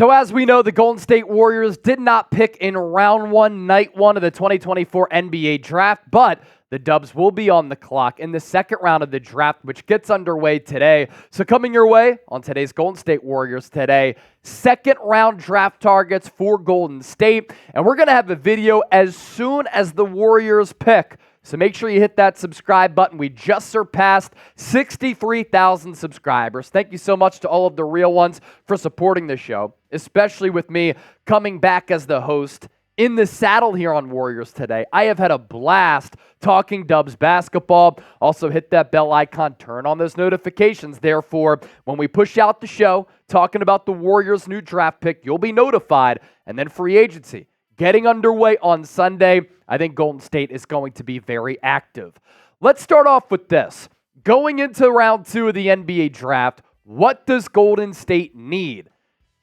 So as we know, the Golden State Warriors did not pick in round one, night one of the 2024 NBA draft, but the Dubs will be on the clock in the second round of the draft, which gets underway today. So coming your way on today's Golden State Warriors today, second round draft targets for Golden State. And we're going to have a video as soon as the Warriors pick. So make sure you hit that subscribe button. We just surpassed 63,000 subscribers. Thank you so much to all of the real ones for supporting the show, especially with me coming back as the host in the saddle here on Warriors Today. I have had a blast talking Dubs basketball. Also hit that bell icon, turn on those notifications. Therefore, when we push out the show talking about the Warriors' new draft pick, you'll be notified. And then free agency getting underway on Sunday. I think Golden State is going to be very active. Let's start off with this. Going into round two of the NBA draft, what does Golden State need?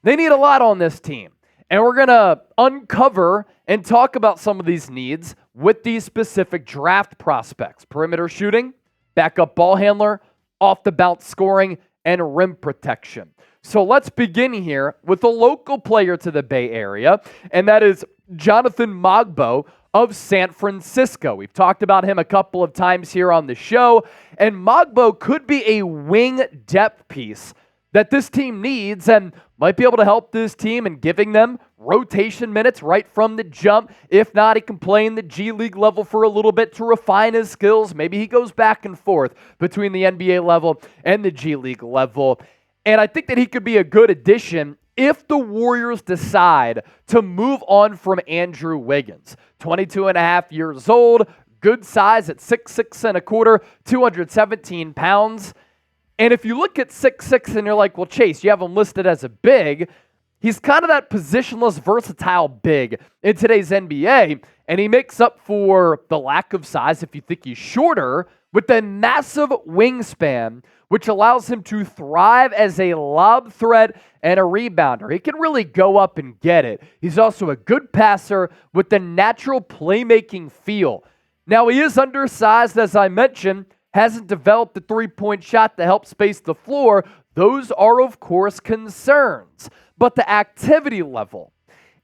They need a lot on this team. And we're going to uncover and talk about some of these needs with these specific draft prospects. Perimeter shooting, backup ball handler, off the bounce scoring, and rim protection. So let's begin here with a local player to the Bay Area, and that is Jonathan Mogbo of San Francisco. We've talked about him a couple of times here on the show, and Mogbo could be a wing depth piece that this team needs and might be able to help this team in giving them rotation minutes right from the jump. If not, he can play in the G League level for a little bit to refine his skills. Maybe he goes back and forth between the NBA level and the G League level. And I think that he could be a good addition if the Warriors decide to move on from Andrew Wiggins. 22 and a half years old, good size at 6'6" and a quarter, 217 pounds. And if you look at 6'6" and you're like, well, Chase, you have him listed as a big, he's kind of that positionless, versatile big in today's NBA, and he makes up for the lack of size if you think he's shorter with a massive wingspan, which allows him to thrive as a lob threat and a rebounder. He can really go up and get it. He's also a good passer with the natural playmaking feel. Now, he is undersized, as I mentioned, hasn't developed the three-point shot to help space the floor. Those are, of course, concerns. But the activity level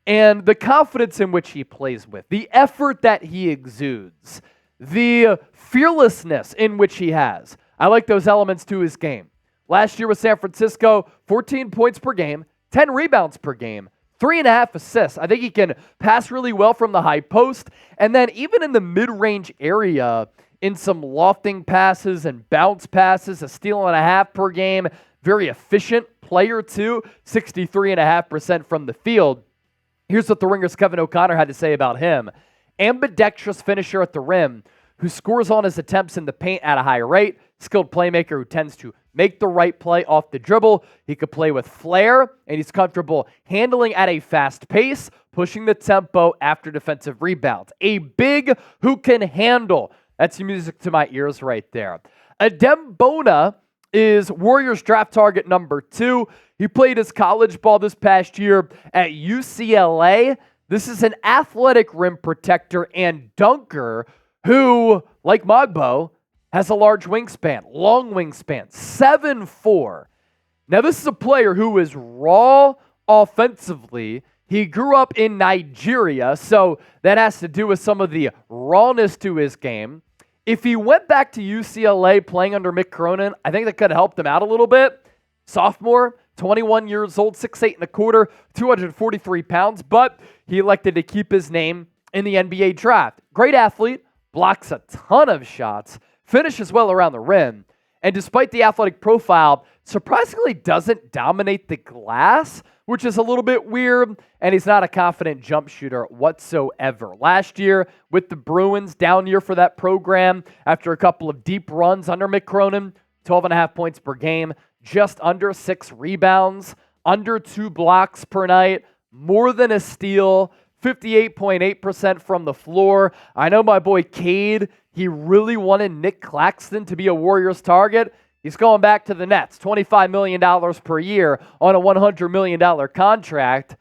and the confidence in which he plays with, the effort that he exudes, the fearlessness in which he has, I like those elements to his game. Last year with San Francisco, 14 points per game, 10 rebounds per game, 3.5 assists. I think he can pass really well from the high post. And then even in the mid-range area, in some lofting passes and bounce passes, a steal and a half per game. Very efficient player too, 63.5% from the field. Here's what the Ringer's Kevin O'Connor had to say about him. Ambidextrous finisher at the rim who scores on his attempts in the paint at a high rate. Skilled playmaker who tends to make the right play off the dribble. He could play with flair, and he's comfortable handling at a fast pace, pushing the tempo after defensive rebounds. A big who can handle. That's music to my ears right there. Adem Bona is Warriors draft target number 2. He played his college ball this past year at UCLA. This is an athletic rim protector and dunker who, like Mogbo, has a large wingspan, long wingspan, 7'4". Now, this is a player who is raw offensively. He grew up in Nigeria, so that has to do with some of the rawness to his game. If he went back to UCLA playing under Mick Cronin, I think that could have helped him out a little bit. Sophomore, 21 years old, 6'8" and a quarter, 243 pounds, but he elected to keep his name in the NBA draft. Great athlete, blocks a ton of shots, finishes well around the rim, and despite the athletic profile, surprisingly doesn't dominate the glass, which is a little bit weird, and he's not a confident jump shooter whatsoever. Last year, with the Bruins, down year for that program, after a couple of deep runs under Mick Cronin, 12.5 points per game, just under 6 rebounds, under 2 blocks per night, more than a steal, 58.8% from the floor. I know my boy Cade, he really wanted Nick Claxton to be a Warriors target. He's going back to the Nets, $25 million per year on a $100 million contract.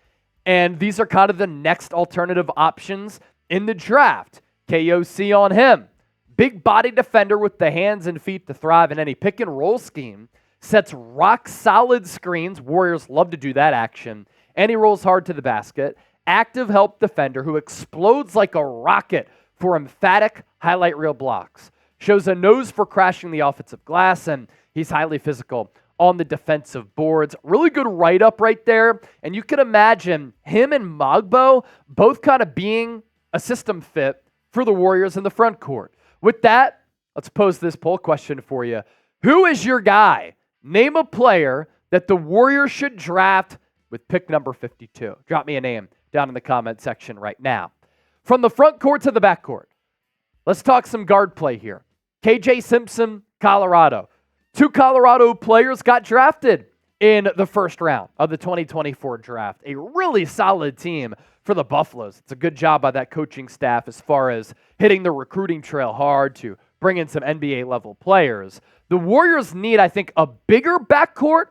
And these are kind of the next alternative options in the draft. KOC on him. Big body defender with the hands and feet to thrive in any pick and roll scheme. Sets rock solid screens. Warriors love to do that action. and he rolls hard to the basket. Active help defender who explodes like a rocket for emphatic highlight reel blocks. Shows a nose for crashing the offensive glass, and he's highly physical on the defensive boards. Really good write-up right there, and you can imagine him and Mogbo both kind of being a system fit for the Warriors in the front court. With that, let's pose this poll question for you. Who is your guy? Name a player that the Warriors should draft with pick number 52. Drop me a name down in the comment section right now. From the front court to the back court, let's talk some guard play here. KJ Simpson, Colorado. 2 Colorado players got drafted in the first round of the 2024 draft. A really solid team for the Buffaloes. It's a good job by that coaching staff as far as hitting the recruiting trail hard to bring in some NBA-level players. The Warriors need, I think, a bigger backcourt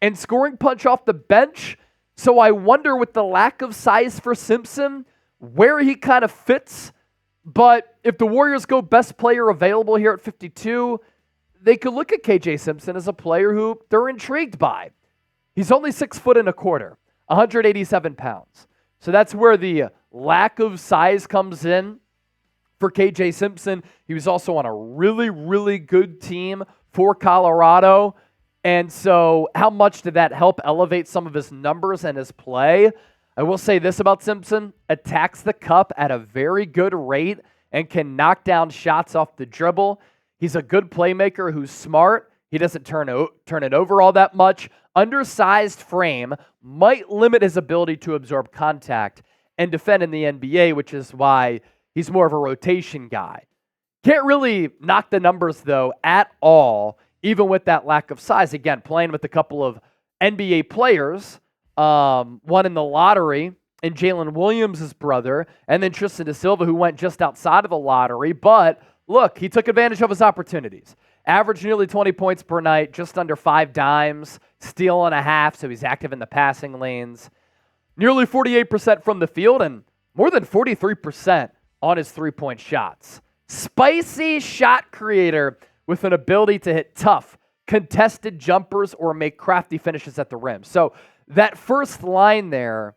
and scoring punch off the bench. So I wonder, with the lack of size for Simpson, where he kind of fits. But if the Warriors go best player available here at 52, they could look at KJ Simpson as a player who they're intrigued by. He's only 6 foot and a quarter, 187 pounds. So that's where the lack of size comes in for KJ Simpson. He was also on a really, really good team for Colorado. And so how much did that help elevate some of his numbers and his play? I will say this about Simpson: attacks the cup at a very good rate and can knock down shots off the dribble. He's a good playmaker who's smart. He doesn't turn it over all that much. Undersized frame might limit his ability to absorb contact and defend in the NBA, which is why he's more of a rotation guy. Can't really knock the numbers, though, at all, even with that lack of size. Again, playing with a couple of NBA players, one in the lottery, and Jalen Williams' brother, and then Tristan da Silva, who went just outside of the lottery. But look, he took advantage of his opportunities. Averaged nearly 20 points per night, just under 5 dimes, steal and a half, so he's active in the passing lanes. Nearly 48% from the field and more than 43% on his three-point shots. Spicy shot creator with an ability to hit tough, contested jumpers or make crafty finishes at the rim. So that first line there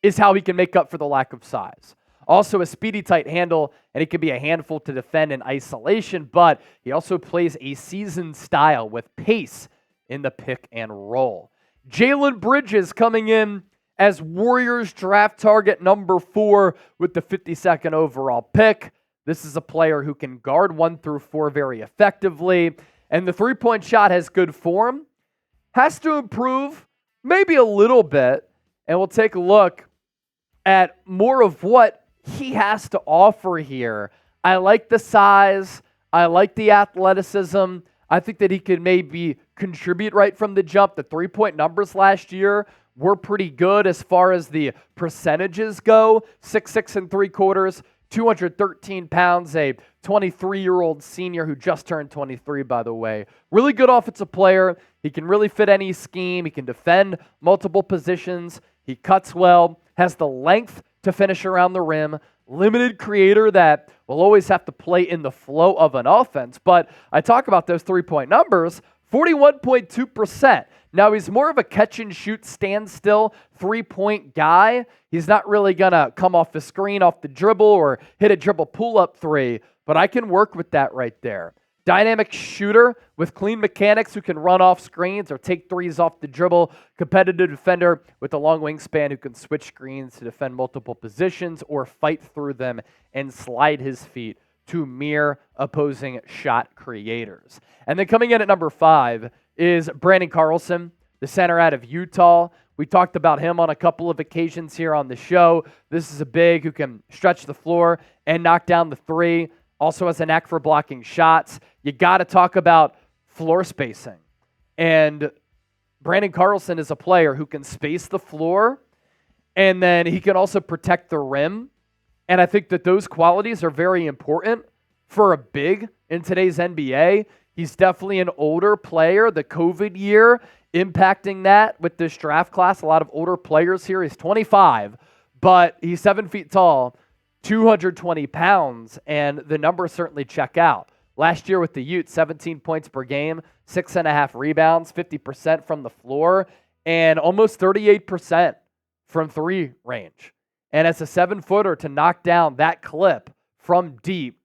is how he can make up for the lack of size. Also a speedy, tight handle, and he can be a handful to defend in isolation, but he also plays a seasoned style with pace in the pick and roll. Jaylen Bridges coming in as Warriors draft target number 4 with the 52nd overall pick. This is a player who can guard 1 through 4 very effectively, and the three-point shot has good form. Has to improve maybe a little bit, and we'll take a look at more of what he has to offer here. I like the size. I like the athleticism. I think that he could maybe contribute right from the jump. The three-point numbers last year were pretty good as far as the percentages go. 6'6 3/4, 213 pounds, a 23-year-old senior who just turned 23, by the way. Really good offensive player. He can really fit any scheme. He can defend multiple positions. He cuts well, has the length to finish around the rim, limited creator that will always have to play in the flow of an offense. But I talk about those three-point numbers, 41.2%. Now, he's more of a catch-and-shoot, standstill, three-point guy. He's not really going to come off the screen, off the dribble, or hit a dribble pull-up three, but I can work with that right there. Dynamic shooter with clean mechanics who can run off screens or take threes off the dribble. Competitive defender with a long wingspan who can switch screens to defend multiple positions or fight through them and slide his feet to mere opposing shot creators. And then coming in at number 5 is Brandon Carlson, the center out of Utah. We talked about him on a couple of occasions here on the show. This is a big who can stretch the floor and knock down the three. Also has a knack for blocking shots. You got to talk about floor spacing. And Brandon Carlson is a player who can space the floor, and then he can also protect the rim. And I think that those qualities are very important for a big in today's NBA. He's definitely an older player. The COVID year impacting that with this draft class. A lot of older players here. He's 25, but he's 7 feet tall, 220 pounds, and the numbers certainly check out. Last year with the Utes, 17 points per game, 6.5 rebounds, 50% from the floor, and almost 38% from 3 range. And as a 7-footer to knock down that clip from deep,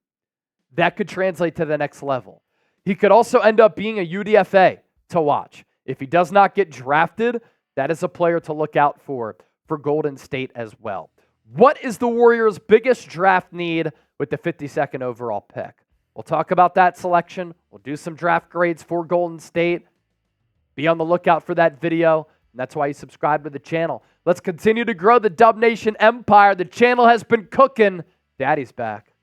that could translate to the next level. He could also end up being a UDFA to watch. If he does not get drafted, that is a player to look out for Golden State as well. What is the Warriors' biggest draft need with the 52nd overall pick? We'll talk about that selection. We'll do some draft grades for Golden State. Be on the lookout for that video. And that's why you subscribe to the channel. Let's continue to grow the Dub Nation empire. The channel has been cooking. Daddy's back.